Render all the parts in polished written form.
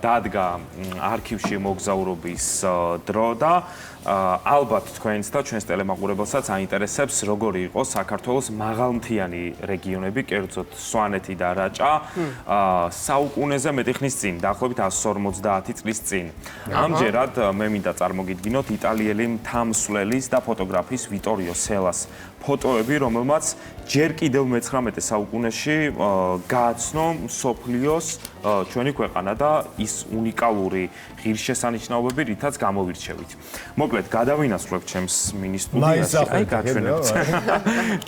დადგა არქივში მოგზაურობის დრო და ალბათ თქვენს და ჩვენს ტელემაყურებელსაც აინტერესებს როგორი იყო საქართველოს მაღალმთიანი რეგიონები, კერძოდ სვანეთი და რაჭა საუკუნეზე მეტი ხნის წინ, დაახლოებით 150 წლის წინ. ამჯერად მე მინდა წარმოგიდგინოთ იტალიელი მთამსვლელის და ფოტოგრაფის ვიტორიო სელას ფოტოები, რომელმაც ჯერ კიდევ მე-19 საუკუნეში გააცნო მსოფლიოს ჩვენი ქვეყანა და ის უნიკალური ღირსშესანიშნაობები, რითაც გამოვირჩევით. მოკლედ, გადავინაცვლებთ ჩემს მინისტუდიაში, აი გაჩვენებთ.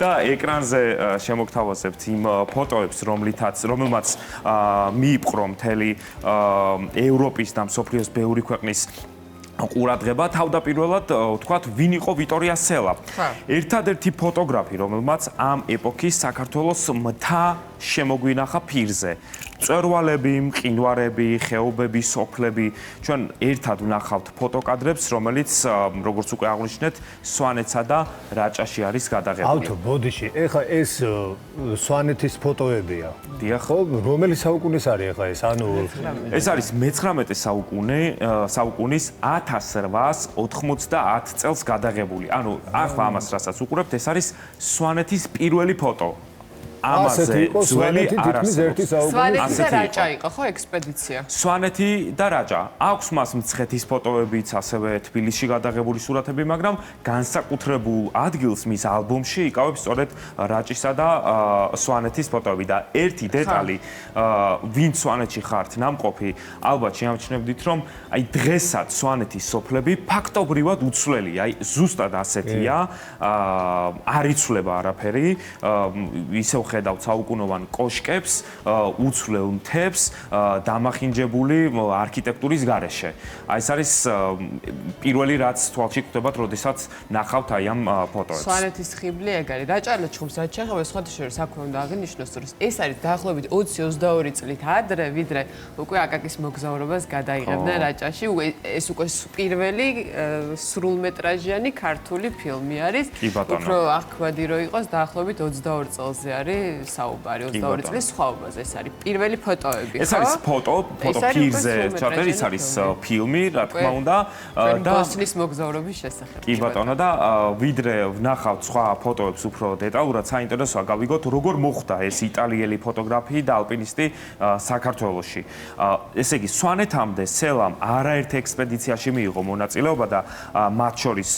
და ეკრანზე შემოგთავაზებთ იმ ფოტოებს, რომელმაც მიიპყრო მთელი ევროპის და მსოფლიოს ბევრი ქვეყნის ყურადღება. თავდაპირველად ვთქვათ, ვინ იყო ვიტორია სელა? ერთადერთი ფოტოგრაფი, რომელმაც ამ ეპოქის საქართველოს მთა შემოგვინახა ფირზე. მწვერვალები, მყინვარები, ხეობები, სოფლები, ჩვენ ერთად ვნახავთ ფოტოკადრებს, რომელიც, როგორც უკვე აღვნიშნეთ, სვანეთსა და რაჭაში არის გადაღებული. ავთო, ბოდიში, ეხლა ეს სვანეთის ფოტოებია. დიახ. ხო, რომელი საუკუნის არის ეხლა ეს? ანუ ეს არის მე-19 საუკუნის 1890 წელს გადაღებული. ანუ ახლა ამას რასაც უყურებთ, ეს არის სვანეთის პირველი ფოტო. ამაზე ძველი სვანეთი და რაჭა იყო ხო ექსპედიცია? სვანეთი და რაჭა. აქვს მას მცხეთის ფოტოებიც, ასევე თბილისში გადაღებული სურათები, მაგრამ განსაკუთრებულ ადგილს მის ალბომში იკავებს სწორედ რაჭისა და სვანეთის ფოტოები და ერთი დეტალი, ვინც სვანეთში ხართ ნამყოფი, ალბათ შეამჩნევდით, რომ აი დღესაც სვანეთის სოფლები ფაქტობრივად უცვლელია, აი ზუსტად ასეთია, არ იცვლება არაფერი, ისევ ხედავთ საუკუნოვან კოშკებს, უცვლელ მთებს, დამახინჯებული არქიტექტურის გარეშე. აი ეს არის პირველი რაც თვალში გვხვდებათ, როდესაც ნახავთ აი ამ ფოტოებს. სვანეთის ხიბლი ეგ არის. რაჭა ჩხუბს რაც შეეხება სხვადასხვა საქმე უნდა აღინიშნოს, რომ ეს არის დაახლოებით 20-22 წლით ადრე, ვიდრე უკვე აკაკის მოგზაურობას გადაიღებდნენ რაჭაში. ეს უკვე პირველი სრულმეტრაჟიანი ქართული ფილმი არის. უფრო აღქმადი რო იყოს, დაახლოებით 22 წელზე არის საუბარი 22 წლის სხვაობაზე. ეს არის პირველი ფოტოები, ხო? ეს არის ფოტო ფირზე ჩაწერილი, ეს არის ფილმი, რა თქმა უნდა, და ბოსნის მოგზაურობის შესახებ. კი ბატონო, და ვიდრე ვნახავთ სხვა ფოტოებს უფრო დეტალურად, საინტერესოა გავიგოთ, როგორ მოხდა ეს იტალიელი ფოტოგრაფი და ალპინისტი საქართველოში. ესე იგი, სვანეთამდე სელამ არაერთ ექსპედიციაში მიიღო მონაწილეობა და მათ შორის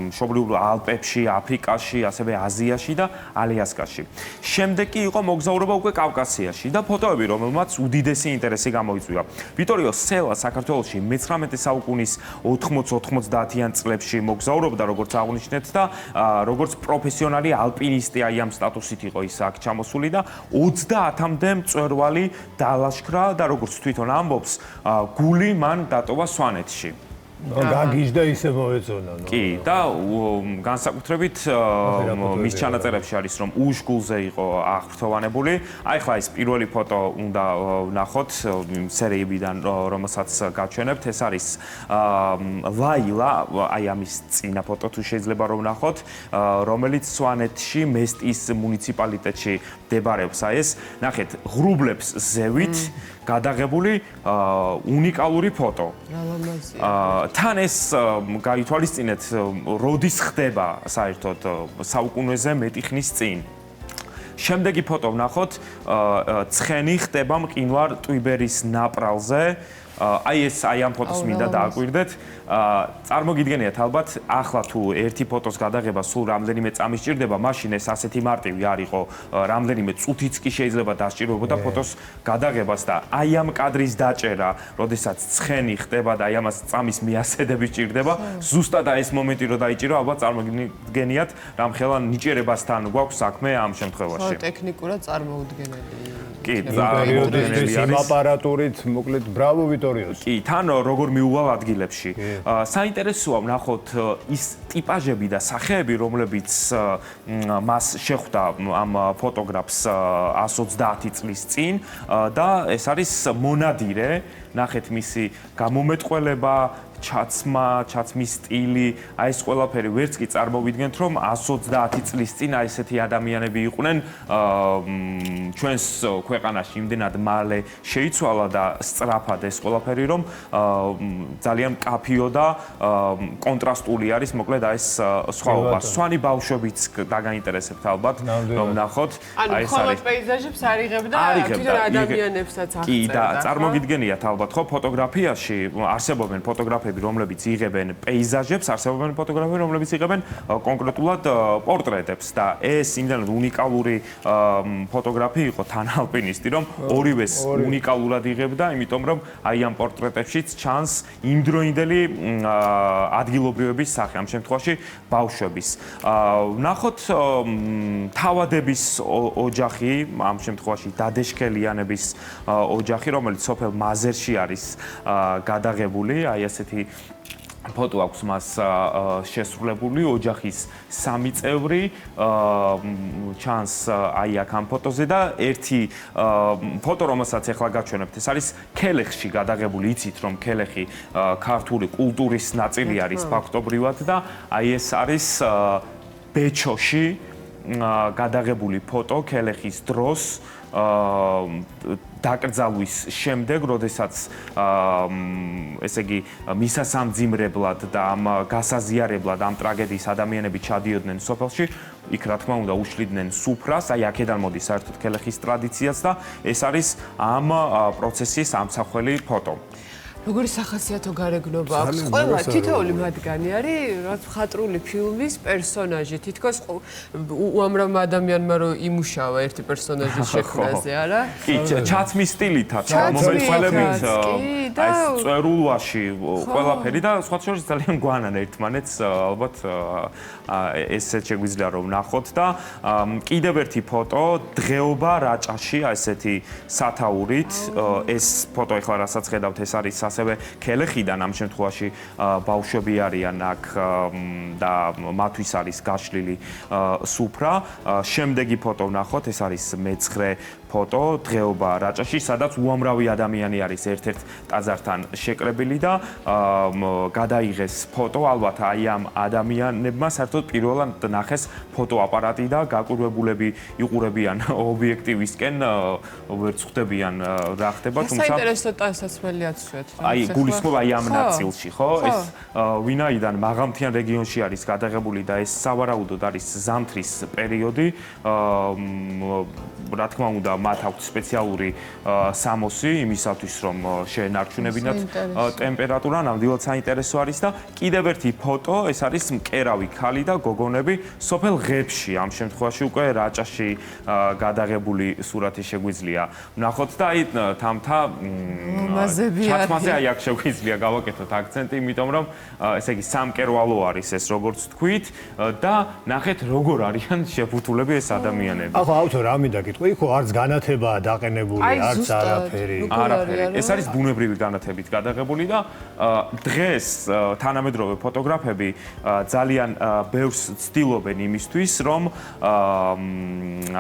მშობლიურ ალპებში, აფრიკაში, ასევე აზიაში და ალიასკაში. შემდეგ კი იყო მოგზაურობა უკვე კავკასიაში და ფოტოები, რომელმაც უდიდესი ინტერესი გამოიწვია. ვიტორიო სელა საქართველოში მე-19 საუკუნის 80-90-იან წლებში მოგზაურობდა, როგორც აღვნიშნეთ და როგორც პროფესიონალი ალპინისტი, აი ამ სტატუსით იყო ის აქ ჩამოსული და 30-მდე მწვერვალი დაალაშქრა და როგორც თვითონ ამბობს, გული მან დატოვა სვანეთში. გაგიჟდა ისე მოეწონა. კი, და განსაკუთრებით მის ჩანაწერებში არის, რომ უშგულზე იყო აღფრთოვანებული. აი ხლა ეს პირველი ფოტო უნდა ვნახოთ სერიებიდან, რომელსაც გაჩვენებთ. ეს არის ლაილა, აი ამის წინა ფოტო თუ შეიძლება რომ ვნახოთ, რომელიც სვანეთში მესტის მუნიციპალიტეტში მდებარეობს. აი ეს, ნახეთ, ღრუბლებს ზევით გადაღებული უნიკალური ფოტო. თან ეს გაითვალისწინეთ, როდის ხდება საერთოდ საუკუნეზე მეტი ხნის წინ. შემდეგი ფოტო ვნახოთ, ცხენი ხდება მყინვარ ტვიბერის ნაპრალზე. აი ეს აი ამ ფოტოს მინდა დააკვირდეთ. წარმოგიდგენიათ ალბათ, ახლა თუ ერთი ფოტოს გადაღება სულ რამდენიმე წამი სჭირდება, მაშინ ეს ასეთი მარტივი არ იყო, რამდენიმე წუთიც კი შეიძლება დასჭიროებოდა ფოტოს გადაღებას და აი ამ კადრის დაჭერა, როდესაც ცხენი ხდება და აი ამას წამის მიასედები სჭირდება, ზუსტად აი ეს მომენტი რო დაიჭირო, ალბათ წარმოგიდგენიათ, რამხელა ნიჭიერებასთან გვაქვს საქმე ამ შემთხვევაში. ტექნიკურად წარმოუდგენელი. კი, პერიოდის იმ აპარატურით, მოკლედ, ბრავო ვიტორიოს. კი, თან როგორ მიუვალ ადგილებში. საინტერესოა ვნახოთ ის ტიპაჟები და სახეები, რომლებიც მას შეხვდა ამ ფოტოგრაფს 130 წლის წინ და ეს არის მონადირე, ნახეთ მისი გამომეტყველება, ჩაცმის სტილი, აი ეს ყველაფერი ვერც კი წარმოვიდგენთ, რომ 130 წლის წინ აი ესეთი ადამიანები იყვნენ ჩვენს ქვეყანაში იმდენად მალე შეიცვალა და სწრაფად ეს ყველაფერი, რომ ძალიან კაფიო და კონტრასტული არის, მოკლედ აი ეს სხვაობა. სვანი ბავშვებიც დაგაინტერესებთ ალბათ, რომ ნახოთ. აი ეს არის პეიზაჟებს არიღებდა, თვითონ ადამიანებსაც აღწერდა. კი, და წარმოგიდგენიათ ალბათ, ხო, ფოტოგრაფიაში არსებობენ ფოტოგრაფები, რომლებიც იღებენ პეიზაჟებს, არსებობენ ფოტოგრაფები, რომლებიც იღებენ კონკრეტულად პორტრეტებს და ეს იმდენად უნიკალური ფოტოგრაფი იყო თან ალპინისტი, რომ ორივეს უნიკალურად იღებდა, იმიტომ რომ აი ამ პორტრეტებშიც ჩანს იმდროინდელი ადგილობრივების სახე, ამ შემთხვევაში ბავშვების. ვნახოთ თავადების ოჯახი, ამ შემთხვევაში დადეშქელიანების ოჯახი, რომელიც სოფელ მაზერში არის გადაღებული, აი ესეთი ფოტო აქვს მას შესრულებული ოჯახის 3 წევრი ჩანს აი აქ ამ ფოტოზე და ერთი ფოტო რომელსაც ახლა გაჩვენებთ ეს არის ქელეხში გადაღებული იცით რომ ქელეხი ქართული კულტურის ნაწილი არის ფაქტობრივად და აი ეს არის ბეჩოში გადაღებული ფოტო ქელეხის დროს დაკრძალვის შემდეგ, როდესაც ესე იგი მისასამძიმრებლად და ამ გასაზიარებლად ამ ტრაგედიის ადამიანები ჩადიოდნენ სოფელში, იქ რა თქმა უნდა უშლიდნენ სუფრას, აი აქედან მოდის საერთოდ ქელეხის ტრადიციაც და ეს არის ამ პროცესის ამსახველი ფოტო. როგორი სახასიათო გარეგნობა აქვს? ყველა თითოეული მათგანი არის რაც მხატვრული ფილმის პერსონაჟი. თითქოს უამრავ ადამიანმა რომ იმუშავა ერთი პერსონაჟის შექმნაზე, არა? კი, ჩაცმის სტილითაც, მომეცველებით ეს წერულვაში ყველაფერი და სხვა შორის ძალიან გვანან ერთმანეთს, ალბათ ესეც შეგვიძლია რომ ნახოთ და კიდევ ერთი ფოტო დღეობა რაჭაში, ესეთი სათაურით, ეს ფოტო ახლა რასაც ხედავთ, ეს არის ასევე ქელეხიდან ამ შემთხვევაში ბავშვები არიან აქ და მათთვის არის გაშლილი სუფრა. შემდეგი ფოტო ვნახოთ, ეს არის მეცხრე ფოტო დღეობა რაჭაში, სადაც უამრავი ადამიანი არის ერთ-ერთ ტაძართან შეკრებილი და გადაიღეს ფოტო, ალბათ აი ამ ადამიანებმა საერთოდ პირველად ნახეს ფოტოაპარატი და გაკვირვებულები იყურებიან ობიექტივისკენ, ვერც ხვდებიან რა ხდება, თუმცა საინტერესო ტანსაცმელი აცვეთ. აი გულისხმობა აი ამ ნაწილში, ხო? ეს ვინაიდან მაღალმთიან რეგიონში არის გადაღებული და ეს სავარაუდოდ არის ზამთრის პერიოდი, რა თქმა უნდა მათ აქვს სპეციალური სამოსი იმისათვის რომ შეენარჩუნებინათ ტემპერატურა, ნამდვილად საინტერესო არის და კიდევ ერთი ფოტო, ეს არის მკერავი ქალი და გოგონები სოფელ ღებში, ამ შემთხვევაში უკვე რაჭაში გადაღებული სურათი შეგვიძლია ვნახოთ და აი თამთა ჩაცმაზე აი აქ შეგვიძლია გავაკეთოთ აქცენტი, იმიტომ რომ ესე იგი სამკერვალო არის ეს როგორც თქვით და ნახეთ როგორ არიან შეფუთულები ეს ადამიანები. ახლა ავთო რა მინდა გიტყვი, იქ არც განათებაა დაყენებული, არც არაფერი. არაფერი. ეს არის ბუნებრივი განათებით გადაღებული და დღეს თანამედროვე ფოტოგრაფები ძალიან ბევრს ცდილობენ იმისთვის, რომ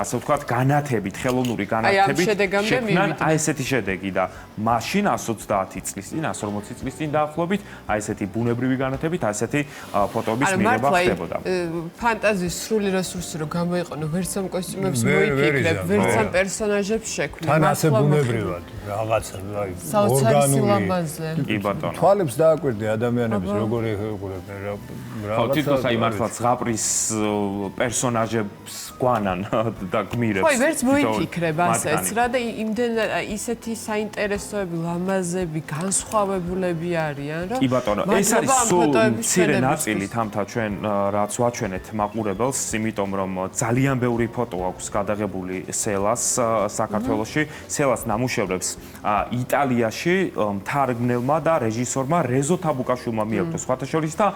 ასე ვთქვათ, განათებით, ხელოვნური განათებით შექმნან აი ესეთი შედეგი და მაშინ 130 წლის წინ, 140 წლის წინ დაახლოებით, აი ესეთი ბუნებრივი განათებით, აი ესეთი ფოტოების მიღება ხდებოდა. ფანტაზიის სრული რესურსი რომ გამოიყენო, ვერც ამ კოსტიუმებს მოიფიქრებ, ვერც ამ პერსონაჟებს შექმნი. თან ასე ბუნებრივად რაღაცა, აი ორგანული. კი ბატონო. თვალებს დააკვირდი ადამიანების როგორი ეყურებენ რაღაცა. ხო, თვითონ აი მართლა ზღაპრის პერსონაჟებს გვანან და გმირებს. ხო, ვერც მოიფიქრებ ასეც რა და იმდენ ისეთი საინტერესოები, ლამაზები, განსხვავებულები არიან, რომ კი ბატონო, ეს არის სულ მცირე ნაწილი თამთა ჩვენ რაც ვაჩვენეთ მაყურებელს, იმიტომ რომ ძალიან ბევრი ფოტო აქვს გადაღებული სელას საქართველოში, სელას ნამუშევრებს იტალიაში მთარგმნელმა და რეჟისორმა რეზო თაბუკაშვილმა მიაღწია სხვათა შორის და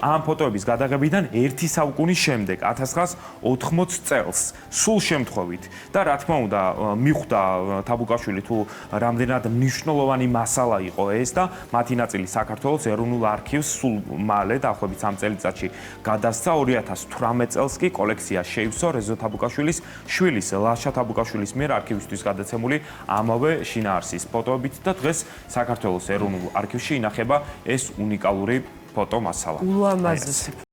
ამ ფოტოების გადაღებიდან 1 საუკუნის შემდეგ 1980 წელს სულ შემთხვევით და რა თქმა უნდა მიხვდა თაბუკაშვილი თუ რამდენად მნიშვნელოვანი მასალა იყო ეს და მათი ნაწილი საქართველოს ეროვნულ არქივს სულ მალე დაახლოებით 3 წელიწადში გადასცა 2018 წელს კი კოლექცია შეივსო რეზო თაბუკაშვილის შვილის ლაშა თაბუკაშვილი საქართველოს მიერ არქივისტვის გადაცემული ამავე შინაარსის ფოტოებით და დღეს საქართველოს ეროვნულ არქივში ინახება ეს უნიკალური ფოტო მასალა. ულამაზესი